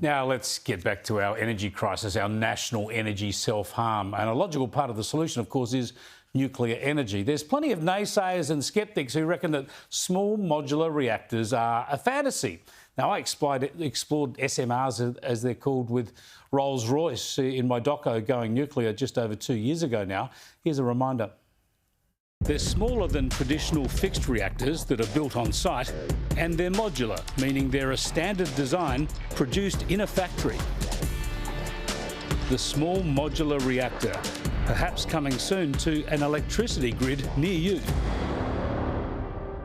Now let's get back to our energy crisis, our national energy self-harm. And a logical part of the solution, of course, is nuclear energy. There's plenty of naysayers and sceptics who reckon that small modular reactors are a fantasy. Now, I explored SMRs, as they're called, with Rolls-Royce in my doco going nuclear just over 2 years ago now. Here's a reminder. They're smaller than traditional fixed reactors that are built on site, and they're modular, meaning they're a standard design produced in a factory. The small modular reactor, perhaps coming soon to an electricity grid near you.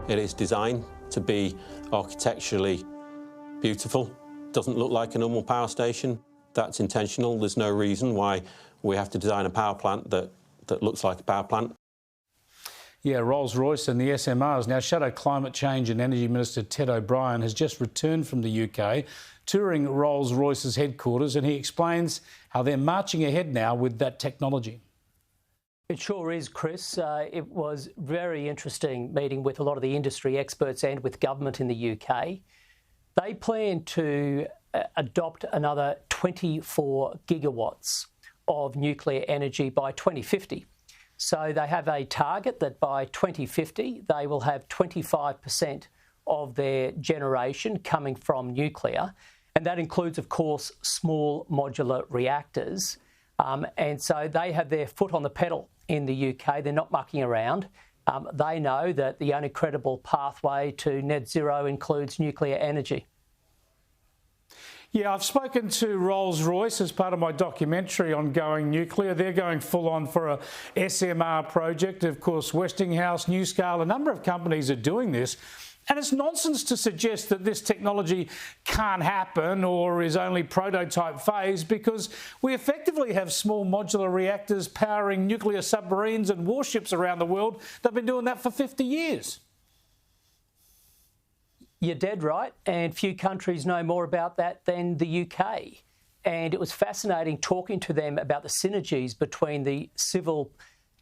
It is designed to be architecturally beautiful. Doesn't look like a normal power station. That's intentional. There's no reason why we have to design a power plant that looks like a power plant. Yeah, Rolls-Royce and the SMRs. Now, Shadow Climate Change and Energy Minister Ted O'Brien has just returned from the UK, touring Rolls-Royce's headquarters, and he explains how they're marching ahead now with that technology. It sure is, Chris. It was very interesting meeting with a lot of the industry experts and with government in the UK. They plan to adopt another 24 gigawatts of nuclear energy by 2050. So they have a target that by 2050 they will have 25% of their generation coming from nuclear, and that includes, of course, small modular reactors. And so they have their foot on the pedal in the UK. They're not mucking around. They know that the only credible pathway to net zero includes nuclear energy. Yeah, I've spoken to Rolls-Royce as part of my documentary on going nuclear. They're going full on for a SMR project. Of course, Westinghouse, NuScale, a number of companies are doing this. And it's nonsense to suggest that this technology can't happen or is only prototype phase, because we effectively have small modular reactors powering nuclear submarines and warships around the world. They've been doing that for 50 years. You're dead right, and few countries know more about that than the UK. And it was fascinating talking to them about the synergies between the civil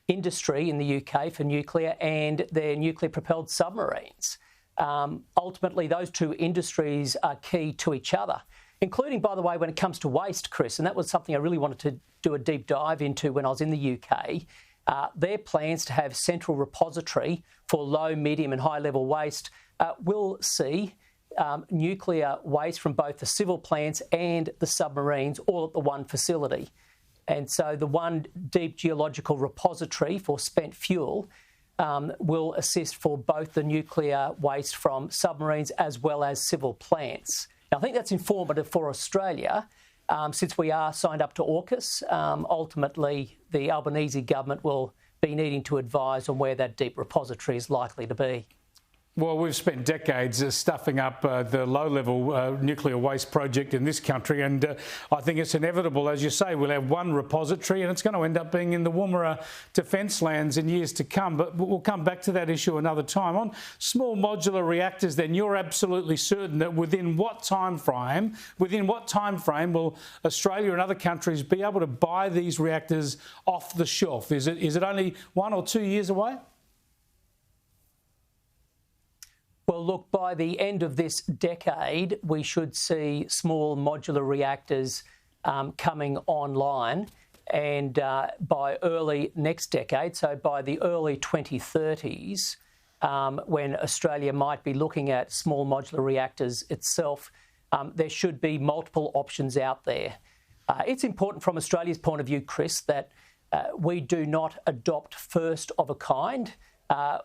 industry in the UK for nuclear and their nuclear-propelled submarines. Ultimately, those two industries are key to each other, including, by the way, when it comes to waste, Chris, and that was something I really wanted to do a deep dive into when I was in the UK. Their plans to have central repository for low, medium and high-level waste will see nuclear waste from both the civil plants and the submarines all at the one facility. And so the one deep geological repository for spent fuel will assist for both the nuclear waste from submarines as well as civil plants. Now, I think that's informative for Australia. Since we are signed up to AUKUS, ultimately the Albanese government will be needing to advise on where that deep repository is likely to be. Well, we've spent decades stuffing up the low-level nuclear waste project in this country, and I think it's inevitable, as you say, we'll have one repository and it's going to end up being in the Woomera defence lands in years to come. But we'll come back to that issue another time. On small modular reactors, then, you're absolutely certain that within what time frame will Australia and other countries be able to buy these reactors off the shelf? Is it only 1 or 2 years away? Well, look, by the end of this decade, we should see small modular reactors coming online. And by early next decade, so by the early 2030s, when Australia might be looking at small modular reactors itself, there should be multiple options out there. It's important from Australia's point of view, Chris, that we do not adopt first of a kind.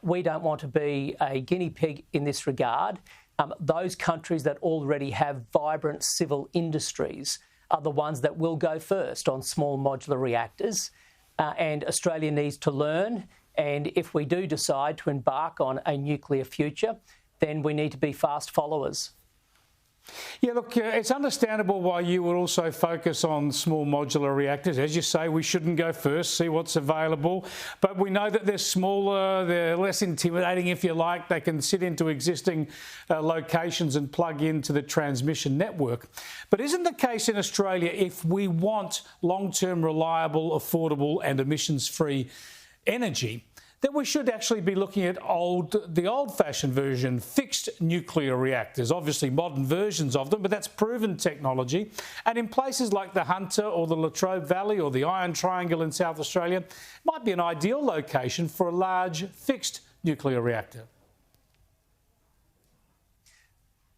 We don't want to be a guinea pig in this regard. Those countries that already have vibrant civil industries are the ones that will go first on small modular reactors. And Australia needs to learn. And if we do decide to embark on a nuclear future, then we need to be fast followers. Yeah, look, it's understandable why you would also focus on small modular reactors. As you say, we shouldn't go first, see what's available. But we know that they're smaller, they're less intimidating, if you like. They can sit into existing locations and plug into the transmission network. But isn't the case in Australia, if we want long-term, reliable, affordable and emissions-free energy, that we should actually be looking at the old-fashioned version, fixed nuclear reactors. Obviously modern versions of them, but that's proven technology. And in places like the Hunter or the Latrobe Valley or the Iron Triangle in South Australia, might be an ideal location for a large fixed nuclear reactor.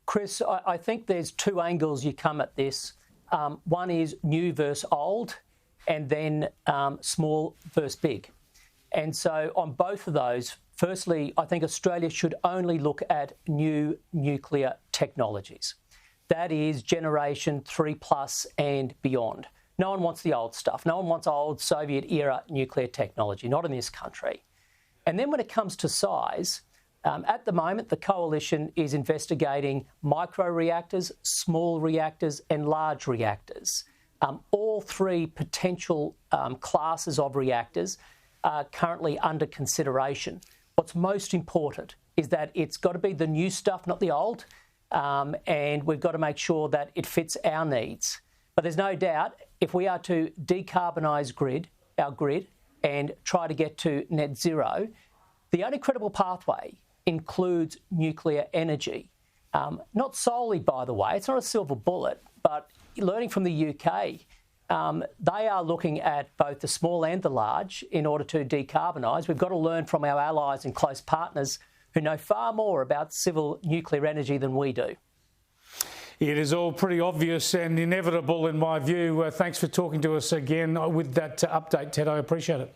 Chris, I think there's two angles you come at this. One is new versus old, and then small versus big. And so on both of those, firstly, I think Australia should only look at new nuclear technologies. That is generation 3+ and beyond. No one wants the old stuff. No one wants old Soviet-era nuclear technology, not in this country. And then when it comes to size, at the moment, the Coalition is investigating micro-reactors, small reactors and large reactors. All three potential classes of reactors are currently under consideration. What's most important is that it's got to be the new stuff, not the old, and we've got to make sure that it fits our needs. But there's no doubt, if we are to decarbonise our grid, and try to get to net zero, the only credible pathway includes nuclear energy. Not solely, by the way, it's not a silver bullet, but learning from the UK, they are looking at both the small and the large in order to decarbonise. We've got to learn from our allies and close partners who know far more about civil nuclear energy than we do. It is all pretty obvious and inevitable in my view. Thanks for talking to us again with that update, Ted. I appreciate it.